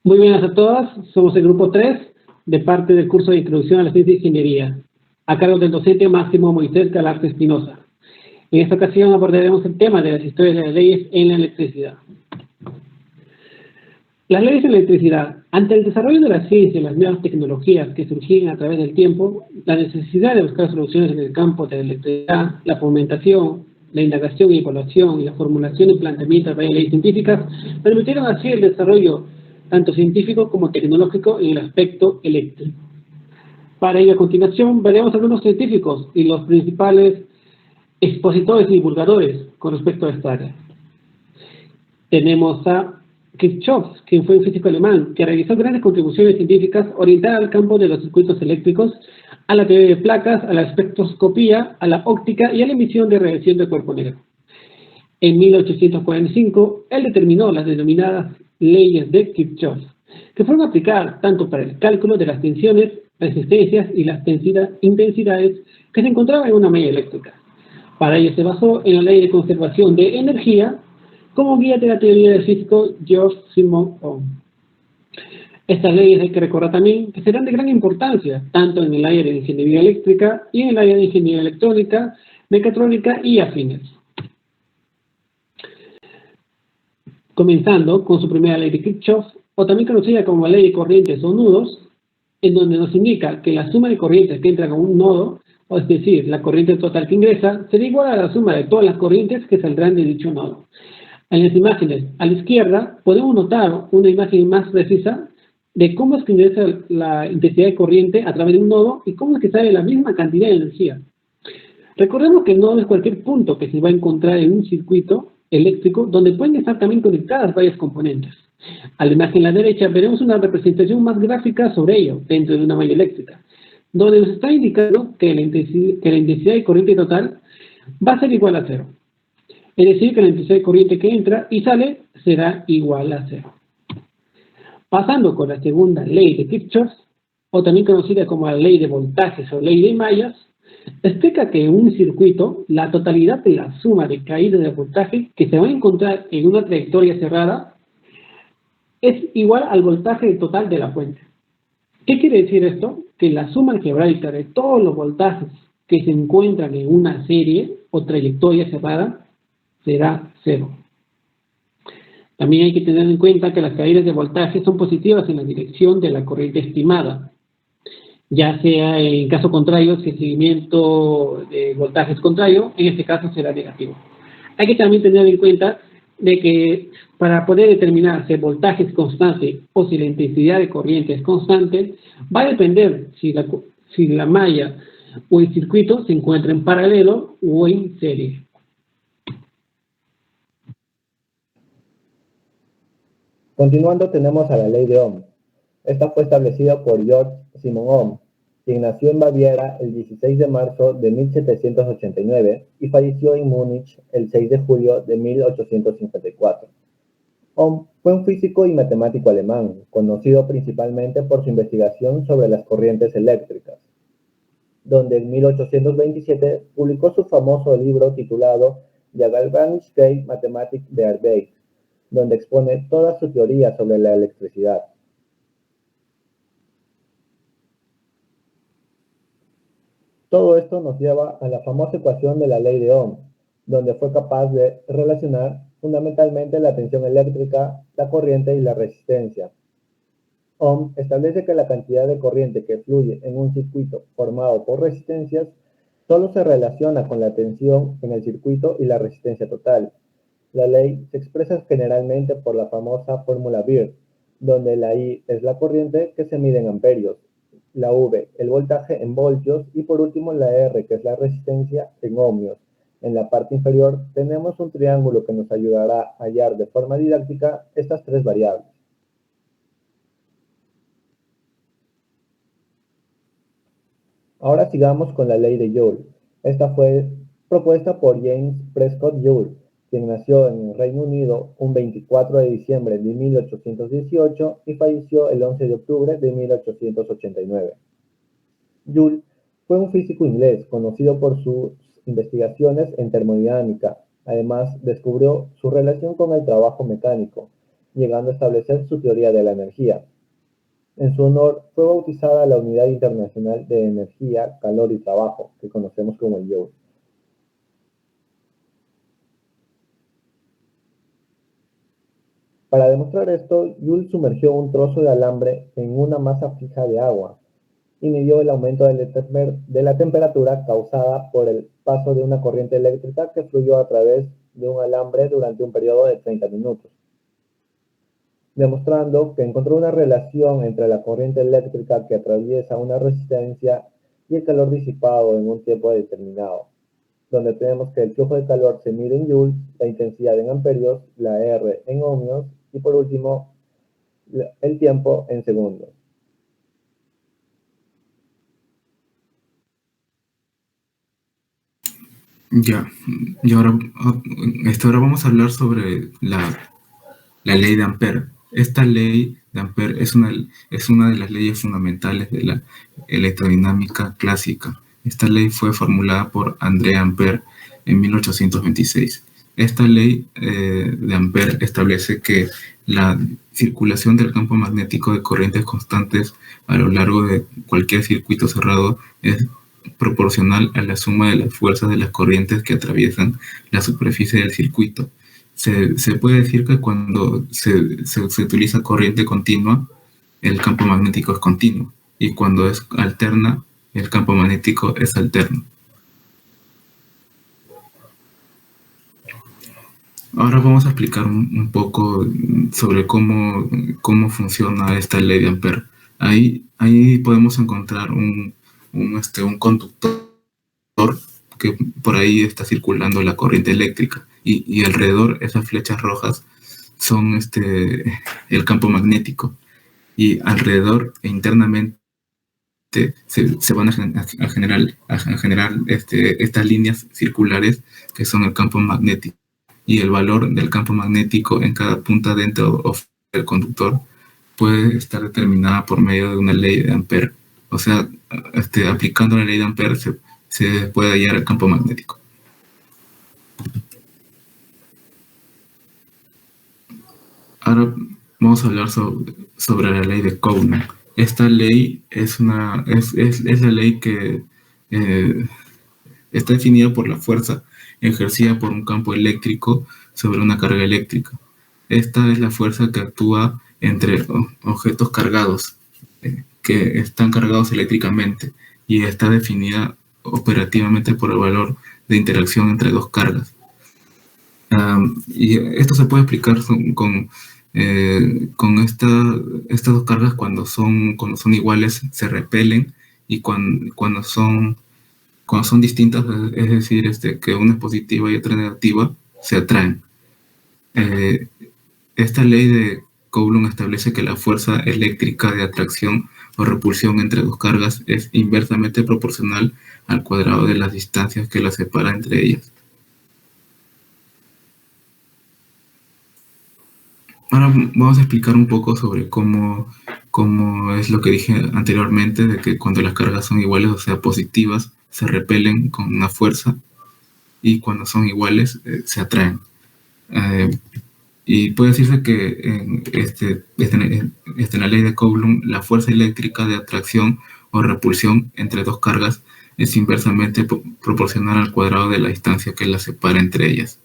Muy buenas a todas, somos el grupo 3 de parte del curso de Introducción a la Ciencia e Ingeniería, a cargo del docente Máximo Moisés Galarte Espinosa. En esta ocasión abordaremos el tema de las historias de las leyes en la electricidad. Las leyes en la electricidad. Ante el desarrollo de la ciencia y las nuevas tecnologías que surgían a través del tiempo, la necesidad de buscar soluciones en el campo de la electricidad, la fomentación, la indagación y evaluación y la formulación y planteamiento de leyes científicas permitieron así el desarrollo tanto científico como tecnológico en el aspecto eléctrico. Para ello, a continuación, veremos algunos científicos y los principales expositores y divulgadores con respecto a esta área. Tenemos a Kirchhoff, quien fue un físico alemán que realizó grandes contribuciones científicas orientadas al campo de los circuitos eléctricos, a la teoría de placas, a la espectroscopía, a la óptica y a la emisión de radiación de cuerpo negro. En 1845, él determinó las denominadas leyes de Kirchhoff, que fueron aplicadas tanto para el cálculo de las tensiones, resistencias y las intensidades que se encontraban en una malla eléctrica. Para ello se basó en la ley de conservación de energía como guía de la teoría del físico George Simon Ohm. Estas leyes hay que recordar también que serán de gran importancia tanto en el área de ingeniería eléctrica y en el área de ingeniería electrónica, mecatrónica y afines. Comenzando con su primera ley de Kirchhoff, o también conocida como ley de corrientes o nudos, en donde nos indica que la suma de corrientes que entran a un nodo, o es decir, la corriente total que ingresa, será igual a la suma de todas las corrientes que saldrán de dicho nodo. En las imágenes a la izquierda podemos notar una imagen más precisa de cómo es que ingresa la intensidad de corriente a través de un nodo y cómo es que sale la misma cantidad de energía. Recordemos que el nodo es cualquier punto que se va a encontrar en un circuito eléctrico donde pueden estar también conectadas varias componentes. A la imagen a la derecha veremos una representación más gráfica sobre ello dentro de una malla eléctrica, donde nos está indicando que la intensidad de corriente total va a ser igual a cero. Es decir, que la intensidad de corriente que entra y sale será igual a cero. Pasando con la segunda ley de Kirchhoff, o también conocida como la ley de voltajes o ley de mallas, explica que en un circuito la totalidad de la suma de caída de voltaje que se va a encontrar en una trayectoria cerrada es igual al voltaje total de la fuente. ¿Qué quiere decir esto? Que la suma algebraica de todos los voltajes que se encuentran en una serie o trayectoria cerrada será cero. También hay que tener en cuenta que las caídas de voltaje son positivas en la dirección de la corriente estimada, ya sea en caso contrario, si el seguimiento de voltaje es contrario, en este caso será negativo. Hay que también tener en cuenta de que para poder determinar si el voltaje es constante o si la intensidad de corriente es constante, va a depender si la malla o el circuito se encuentra en paralelo o en serie. Continuando tenemos a la ley de Ohm. Esta fue establecida por George Simon Ohm, quien nació en Baviera el 16 de marzo de 1789 y falleció en Múnich el 6 de julio de 1854. Ohm fue un físico y matemático alemán, conocido principalmente por su investigación sobre las corrientes eléctricas, donde en 1827 publicó su famoso libro titulado Die galvanische Mathematik der Arbeit, donde expone toda su teoría sobre la electricidad. Todo esto nos lleva a la famosa ecuación de la ley de Ohm, donde fue capaz de relacionar fundamentalmente la tensión eléctrica, la corriente y la resistencia. Ohm establece que la cantidad de corriente que fluye en un circuito formado por resistencias solo se relaciona con la tensión en el circuito y la resistencia total. La ley se expresa generalmente por la famosa fórmula Beer, donde la I es la corriente que se mide en amperios, la V el voltaje en voltios y por último la R, que es la resistencia, en ohmios. En la parte inferior tenemos un triángulo que nos ayudará a hallar de forma didáctica estas tres variables. Ahora sigamos con la ley de Joule. Esta fue propuesta por James Prescott Joule, quien nació en el Reino Unido un 24 de diciembre de 1818 y falleció el 11 de octubre de 1889. Joule fue un físico inglés conocido por sus investigaciones en termodinámica. Además, descubrió su relación con el trabajo mecánico, llegando a establecer su teoría de la energía. En su honor fue bautizada la Unidad Internacional de Energía, Calor y Trabajo, que conocemos como el Joule. Para demostrar esto, Joule sumergió un trozo de alambre en una masa fija de agua y midió el aumento de la temperatura causada por el paso de una corriente eléctrica que fluyó a través de un alambre durante un periodo de 30 minutos, demostrando que encontró una relación entre la corriente eléctrica que atraviesa una resistencia y el calor disipado en un tiempo determinado, donde tenemos que el flujo de calor se mide en joules, la intensidad en amperios, la R en ohmios y por último el tiempo en segundos. Ya, y ahora, ahora vamos a hablar sobre la ley de Ampère. Esta ley de Ampère es una de las leyes fundamentales de la electrodinámica clásica. Esta ley fue formulada por André Ampère en 1826. Esta ley de Ampère establece que la circulación del campo magnético de corrientes constantes a lo largo de cualquier circuito cerrado es proporcional a la suma de las fuerzas de las corrientes que atraviesan la superficie del circuito. Se puede decir que cuando se utiliza corriente continua, el campo magnético es continuo, y cuando es alterna, el campo magnético es alterno. Ahora vamos a explicar un poco sobre cómo funciona esta ley de Ampère. Ahí podemos encontrar un conductor que por ahí está circulando la corriente eléctrica, y alrededor esas flechas rojas son el campo magnético, y alrededor e internamente se van a generar estas líneas circulares que son el campo magnético, y el valor del campo magnético en cada punta dentro o fuera del conductor puede estar determinada por medio de una ley de Ampère. O sea, aplicando la ley de Ampère se puede hallar el campo magnético. Ahora vamos a hablar sobre la ley de Coulomb. Esta ley es la ley que está definida por la fuerza ejercida por un campo eléctrico sobre una carga eléctrica. Esta es la fuerza que actúa entre objetos cargados, que están cargados eléctricamente, y está definida operativamente por el valor de interacción entre dos cargas. Y esto se puede explicar con estas dos cargas cuando son iguales se repelen, y cuando son distintas, es decir, que una es positiva y otra negativa, se atraen. Esta ley de Coulomb establece que la fuerza eléctrica de atracción o repulsión entre dos cargas es inversamente proporcional al cuadrado de las distancias que las separan entre ellas. Ahora vamos a explicar un poco sobre cómo es lo que dije anteriormente, de que cuando las cargas son iguales, o sea, positivas, se repelen con una fuerza, y cuando son iguales, se atraen. Y puede decirse que en la ley de Coulomb, la fuerza eléctrica de atracción o repulsión entre dos cargas es inversamente proporcional al cuadrado de la distancia que las separa entre ellas.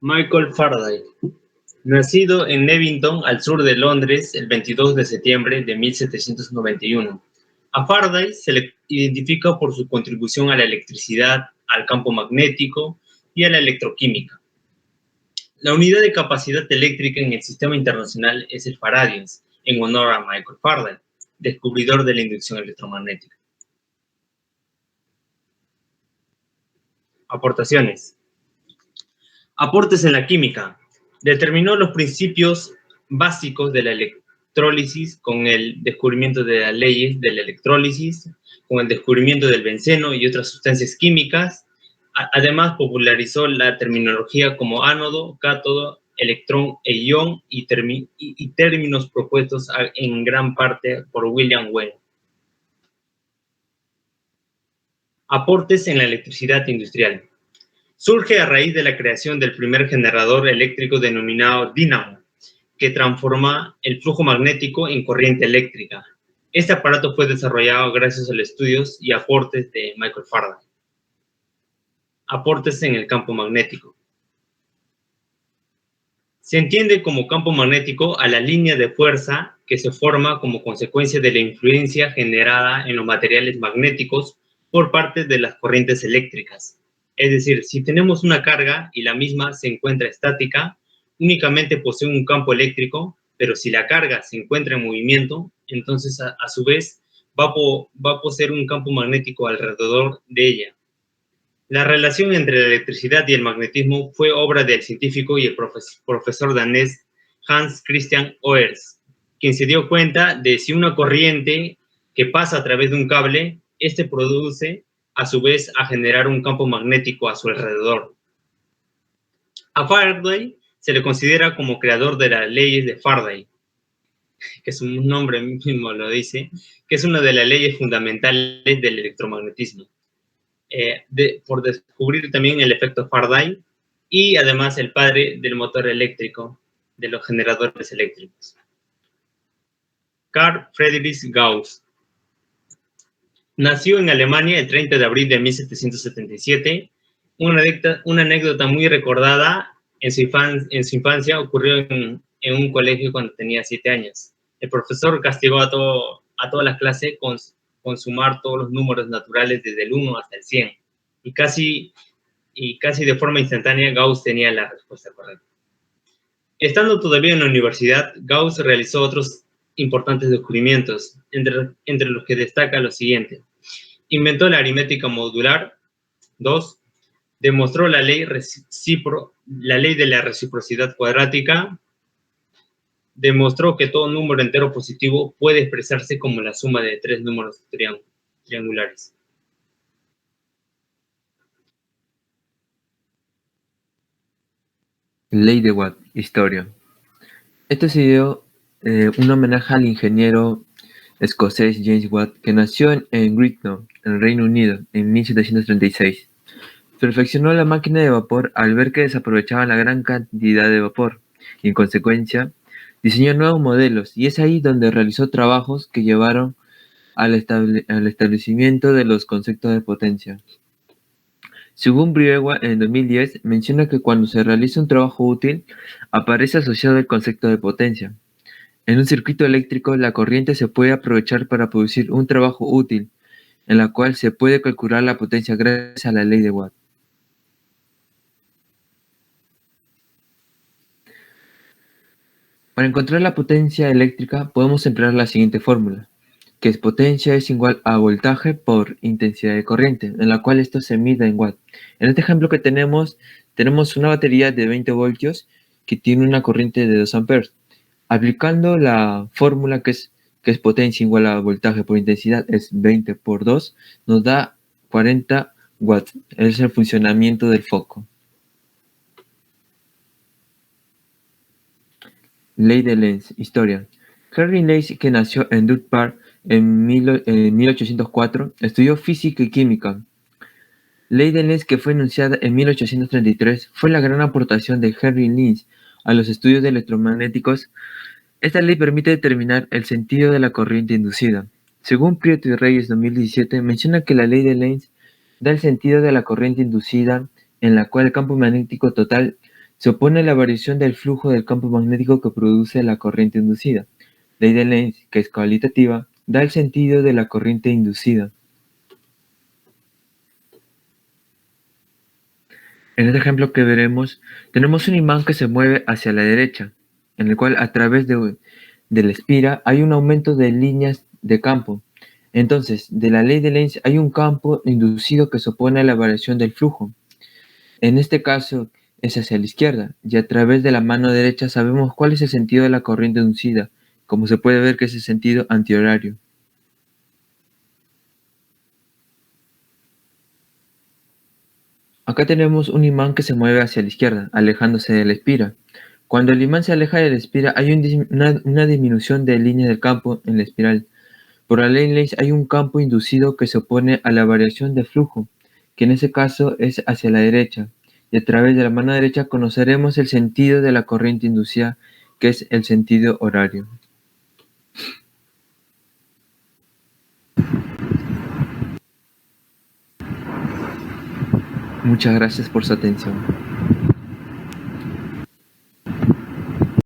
Michael Faraday, nacido en Newington, al sur de Londres, el 22 de septiembre de 1791. A Faraday se le identifica por su contribución a la electricidad, al campo magnético y a la electroquímica. La unidad de capacidad eléctrica en el sistema internacional es el faradians, en honor a Michael Faraday, descubridor de la inducción electromagnética. Aportaciones. Aportes en la química. Determinó los principios básicos de la electrólisis con el descubrimiento de las leyes de la electrólisis, con el descubrimiento del benceno y otras sustancias químicas. Además, popularizó la terminología como ánodo, cátodo, electrón e ion, y términos propuestos en gran parte por William Weyl. Aportes en la electricidad industrial. Surge a raíz de la creación del primer generador eléctrico denominado dínamo, que transforma el flujo magnético en corriente eléctrica. Este aparato fue desarrollado gracias a los estudios y aportes de Michael Faraday. Aportes en el campo magnético. Se entiende como campo magnético a la línea de fuerza que se forma como consecuencia de la influencia generada en los materiales magnéticos por parte de las corrientes eléctricas. Es decir, si tenemos una carga y la misma se encuentra estática, únicamente posee un campo eléctrico, pero si la carga se encuentra en movimiento, entonces a su vez va a poseer un campo magnético alrededor de ella. La relación entre la electricidad y el magnetismo fue obra del científico y el profesor danés Hans Christian Oers, quien se dio cuenta de si una corriente que pasa a través de un cable, este produce a su vez a generar un campo magnético a su alrededor. A Faraday se le considera como creador de las leyes de Faraday, que su nombre mismo lo dice, que es una de las leyes fundamentales del electromagnetismo. Por descubrir también el efecto Faraday y además el padre del motor eléctrico, de los generadores eléctricos. Carl Friedrich Gauss nació en Alemania el 30 de abril de 1777. Una anécdota muy recordada en su infancia ocurrió en un colegio cuando tenía 7 años. El profesor castigó a toda la clase con sumar todos los números naturales desde el 1 hasta el 100. Y casi de forma instantánea Gauss tenía la respuesta correcta. Estando todavía en la universidad, Gauss realizó otros importantes descubrimientos, entre los que destaca lo siguiente. Inventó la aritmética modular. 2. Demostró la ley de la reciprocidad cuadrática. Demostró que todo número entero positivo puede expresarse como la suma de 3 números triangulares. Ley de Watt, historia. Esto se dio un homenaje al ingeniero escocés James Watt, que nació en Greenock, en Reino Unido, en 1736. Perfeccionó la máquina de vapor al ver que desaprovechaba la gran cantidad de vapor y, en consecuencia, diseñó nuevos modelos, y es ahí donde realizó trabajos que llevaron al establecimiento de los conceptos de potencia. Según Briegua, en 2010, menciona que cuando se realiza un trabajo útil, aparece asociado el concepto de potencia. En un circuito eléctrico, la corriente se puede aprovechar para producir un trabajo útil, en la cual se puede calcular la potencia gracias a la ley de Watt. Para encontrar la potencia eléctrica, podemos emplear la siguiente fórmula, que es potencia es igual a voltaje por intensidad de corriente, en la cual esto se mide en watt. En este ejemplo que tenemos una batería de 20 voltios que tiene una corriente de 2 amperes. Aplicando la fórmula que es potencia igual a voltaje por intensidad, es 20 por 2, nos da 40 watts. Es el funcionamiento del foco. Ley de Lenz, historia. Henry Lenz, que nació en Dutch Park en 1804, estudió física y química. Ley de Lenz, que fue enunciada en 1833, fue la gran aportación de Henry Lenz a los estudios de electromagnéticos. Esta ley permite determinar el sentido de la corriente inducida. Según Prieto y Reyes 2017, menciona que la ley de Lenz da el sentido de la corriente inducida, en la cual el campo magnético total se opone a la variación del flujo del campo magnético que produce la corriente inducida. Ley de Lenz, que es cualitativa, da el sentido de la corriente inducida. En este ejemplo que veremos, tenemos un imán que se mueve hacia la derecha, en el cual a través de la espira hay un aumento de líneas de campo. Entonces, de la ley de Lenz hay un campo inducido que se opone a la variación del flujo. En este caso es hacia la izquierda, y a través de la mano derecha sabemos cuál es el sentido de la corriente inducida, como se puede ver que es el sentido antihorario. Acá tenemos un imán que se mueve hacia la izquierda, alejándose de la espira. Cuando el imán se aleja de la espira hay una disminución de líneas del campo en la espiral. Por la ley Lenz hay un campo inducido que se opone a la variación de flujo, que en ese caso es hacia la derecha, y a través de la mano derecha conoceremos el sentido de la corriente inducida, que es el sentido horario. Muchas gracias por su atención.